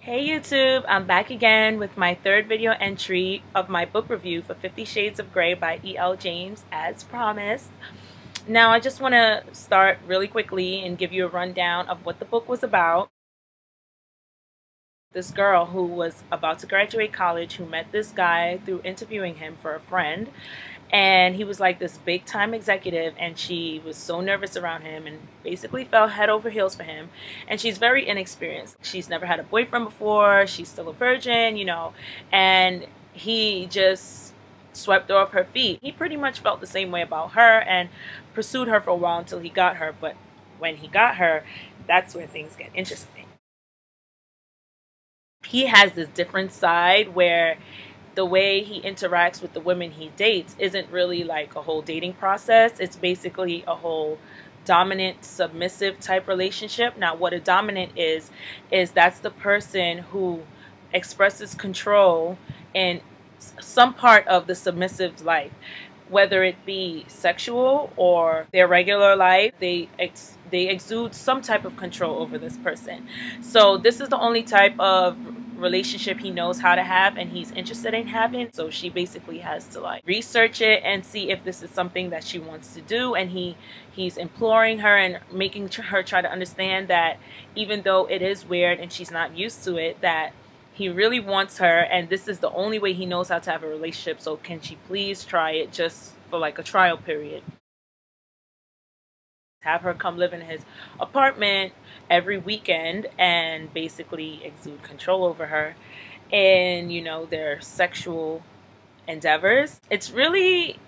Hey YouTube, I'm back again with my third video entry of my book review for 50 Shades of Grey by E.L. James, as promised. Now I just want to start really quickly and give you a rundown of what the book was about. This girl who was about to graduate college who met this guy through interviewing him for a friend, and he was like this big time executive, and she was so nervous around him and basically fell head over heels for him. And she's very inexperienced. She's never had a boyfriend before. She's still a virgin, and he just swept her off her feet. He pretty much felt the same way about her and pursued her for a while until he got her. But when he got her, that's where things get interesting. He has this different side where the way he interacts with the women he dates isn't really like a whole dating process. It's basically a whole dominant, submissive type relationship. Now, what a dominant is that's the person who expresses control in some part of the submissive's life, whether it be sexual or their regular life. They exude some type of control over this person. So this is the only type of relationship he knows how to have and he's interested in having. So she basically has to like research it and see if this is something that she wants to do, and he's imploring her and making her try to understand that even though it is weird and she's not used to it, that he really wants her and this is the only way he knows how to have a relationship. So can she please try it just for like a trial period? Have her come live in his apartment every weekend and basically exude control over her in, their sexual endeavors. It's really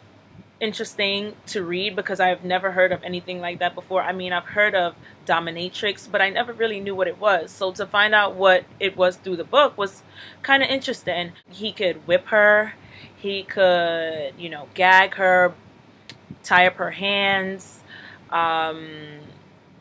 interesting to read because I've never heard of anything like that before. I mean, I've heard of dominatrix, but I never really knew what it was. So to find out what it was through the book was kind of interesting. He could whip her, he could, gag her, tie up her hands,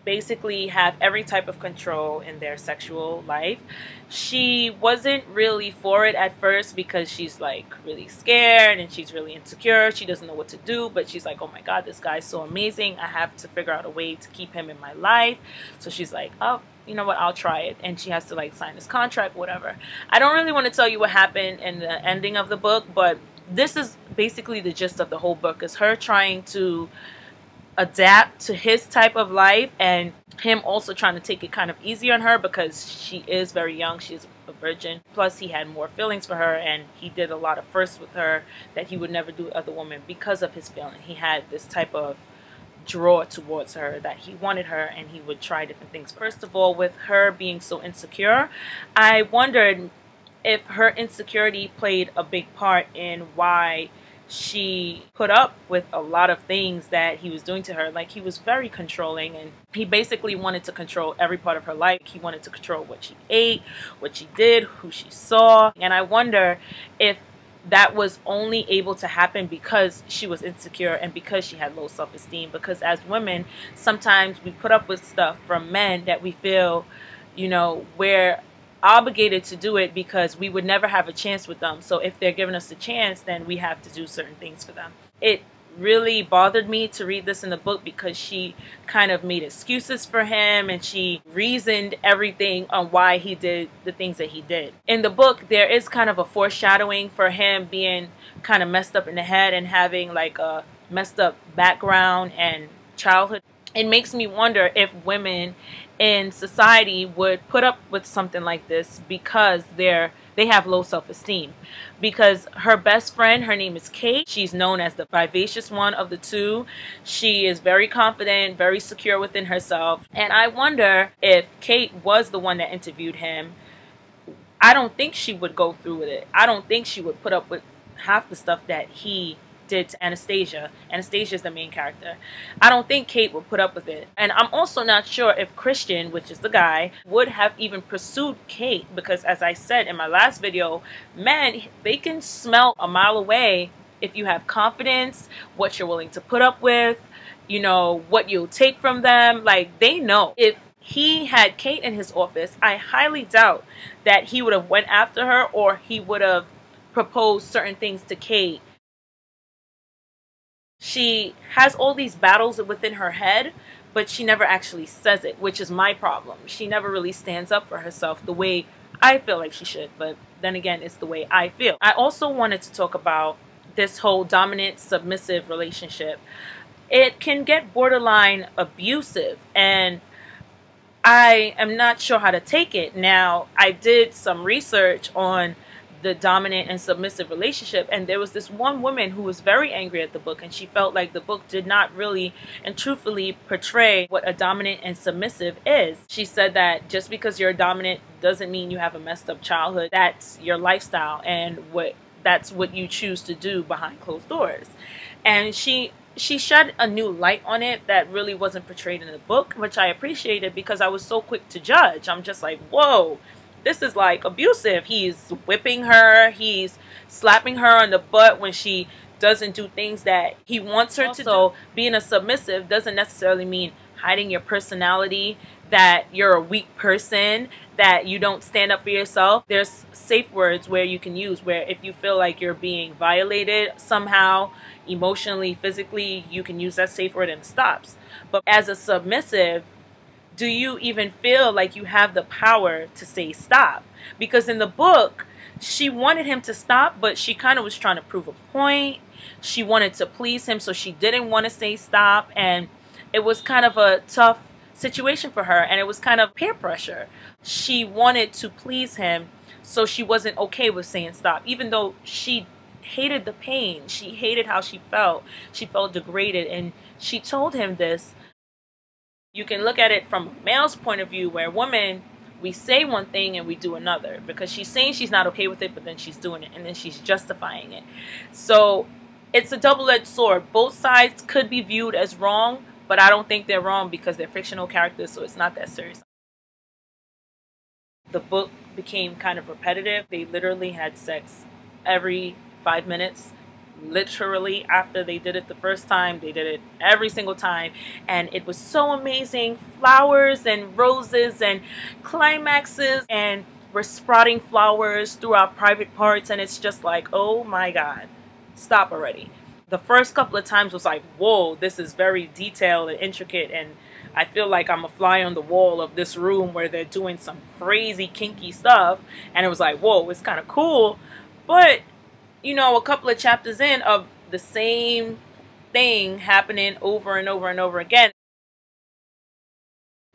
basically have every type of control in their sexual life. She wasn't really for it at first because she's like really scared and she's really insecure. She doesn't know what to do, but she's like, oh my god, this guy's so amazing. I have to figure out a way to keep him in my life. So she's like, oh, you know what, I'll try it. And she has to like sign this contract, whatever. I don't really want to tell you what happened in the ending of the book, but this is basically the gist of the whole book, is her trying to adapt to his type of life and him also trying to take it kind of easy on her because she is very young. She's a virgin. Plus he had more feelings for her and he did a lot of firsts with her that he would never do with other women because of his feeling. He had this type of draw towards her that he wanted her and he would try different things. First of all, with her being so insecure, I wondered if her insecurity played a big part in why she put up with a lot of things that he was doing to her. Like, he was very controlling and he basically wanted to control every part of her life. He wanted to control what she ate, what she did, who she saw. And I wonder if that was only able to happen because she was insecure and because she had low self-esteem. Because as women, sometimes we put up with stuff from men that we feel, we're obligated to do it because we would never have a chance with them. So if they're giving us a chance, then we have to do certain things for them. It really bothered me to read this in the book because she kind of made excuses for him and she reasoned everything on why he did the things that he did. In the book, there is kind of a foreshadowing for him being kind of messed up in the head and having like a messed up background and childhood. It makes me wonder if women in society would put up with something like this because they have low self-esteem. Because her best friend, her name is Kate. She's known as the vivacious one of the two. She is very confident, very secure within herself. And I wonder if Kate was the one that interviewed him, I don't think she would go through with it. I don't think she would put up with half the stuff that he did to Anastasia. Anastasia is the main character. I don't think Kate would put up with it. And I'm also not sure if Christian, which is the guy, would have even pursued Kate, because as I said in my last video, men, they can smell a mile away if you have confidence, what you're willing to put up with, what you'll take from them. Like, they know. If he had Kate in his office, I highly doubt that he would have went after her or he would have proposed certain things to Kate. She has all these battles within her head, but she never actually says it, which is my problem. She never really stands up for herself the way I feel like she should, but then again, it's the way I feel. I also wanted to talk about this whole dominant submissive relationship. It can get borderline abusive, and I am not sure how to take it. Now, I did some research on the dominant and submissive relationship, and there was this one woman who was very angry at the book, and she felt like the book did not really and truthfully portray what a dominant and submissive is. She said that just because you're dominant doesn't mean you have a messed up childhood. That's your lifestyle, and that's what you choose to do behind closed doors. And she shed a new light on it that really wasn't portrayed in the book, which I appreciated because I was so quick to judge. I'm just like, whoa, this is like abusive. He's whipping her. He's slapping her on the butt when she doesn't do things that he wants her to do. So being a submissive doesn't necessarily mean hiding your personality, that you're a weak person, that you don't stand up for yourself. There's safe words where you can use, where if you feel like you're being violated somehow, emotionally, physically, you can use that safe word and it stops. But as a submissive, do you even feel like you have the power to say stop? Because in the book, she wanted him to stop, but she kind of was trying to prove a point. She wanted to please him, so she didn't want to say stop. And it was kind of a tough situation for her, and it was kind of peer pressure. She wanted to please him, so she wasn't okay with saying stop, even though she hated the pain. She hated how she felt. She felt degraded, and she told him this. You can look at it from a male's point of view, where women, we say one thing and we do another, because she's saying she's not okay with it, but then she's doing it, and then she's justifying it. So it's a double-edged sword. Both sides could be viewed as wrong, but I don't think they're wrong because they're fictional characters, so it's not that serious. The book became kind of repetitive. They literally had sex every 5 minutes. Literally, after they did it the first time, they did it every single time, and it was so amazing. Flowers and roses and climaxes, and we're sprouting flowers through our private parts, and it's just like, oh my god, stop already. The first couple of times was like, whoa, this is very detailed and intricate, and I feel like I'm a fly on the wall of this room where they're doing some crazy kinky stuff, and it was like, whoa, it's kind of cool. But you know, a couple of chapters in of the same thing happening over and over and over again,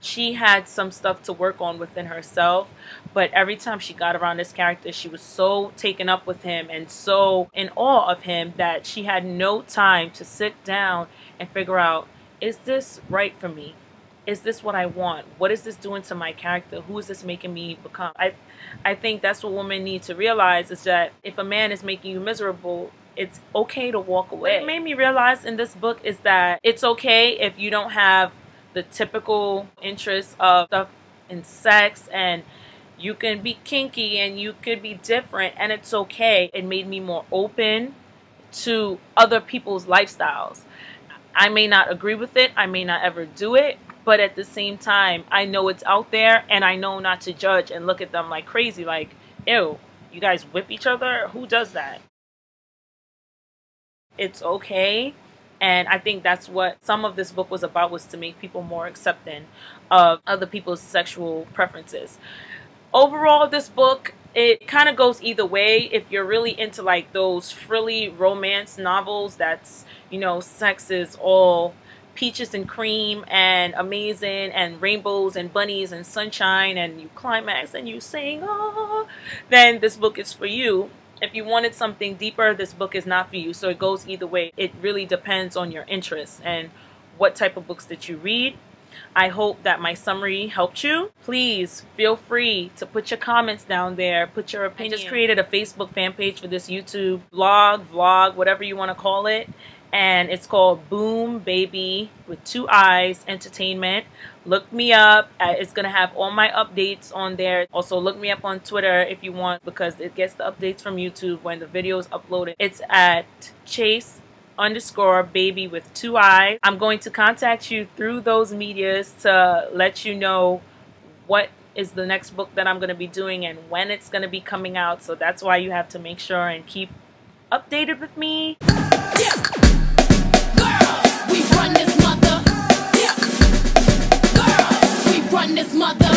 she had some stuff to work on within herself. But every time she got around this character, she was so taken up with him and so in awe of him that she had no time to sit down and figure out, is this right for me? Is this what I want? What is this doing to my character? Who is this making me become? I think that's what women need to realize, is that if a man is making you miserable, it's okay to walk away. What it made me realize in this book is that it's okay if you don't have the typical interests of stuff in sex, and you can be kinky and you could be different, and it's okay. It made me more open to other people's lifestyles. I may not agree with it, I may not ever do it, but at the same time, I know it's out there, and I know not to judge and look at them like crazy, like, ew, you guys whip each other? Who does that? It's okay. And I think that's what some of this book was about, was to make people more accepting of other people's sexual preferences. Overall, this book, it kind of goes either way. If you're really into like those frilly romance novels that's, you know, sex is all peaches and cream and amazing and rainbows and bunnies and sunshine and you climax and you sing, oh, then this book is for you. If you wanted something deeper, this book is not for you. So it goes either way. It really depends on your interests and what type of books that you read. I hope that my summary helped you. Please feel free to put your comments down there, put your opinion. I just created a Facebook fan page for this YouTube blog, vlog, whatever you want to call it. And it's called Boom Baby with 2 I's Entertainment. Look me up. It's going to have all my updates on there. Also, look me up on Twitter if you want, because it gets the updates from YouTube when the video is uploaded. It's at Chase_baby with 2 I's. I'm going to contact you through those medias to let you know what is the next book that I'm going to be doing and when it's going to be coming out. So that's why you have to make sure and keep updated with me. Yeah. Girls, we run this mother. Yeah. Girls, we run this mother.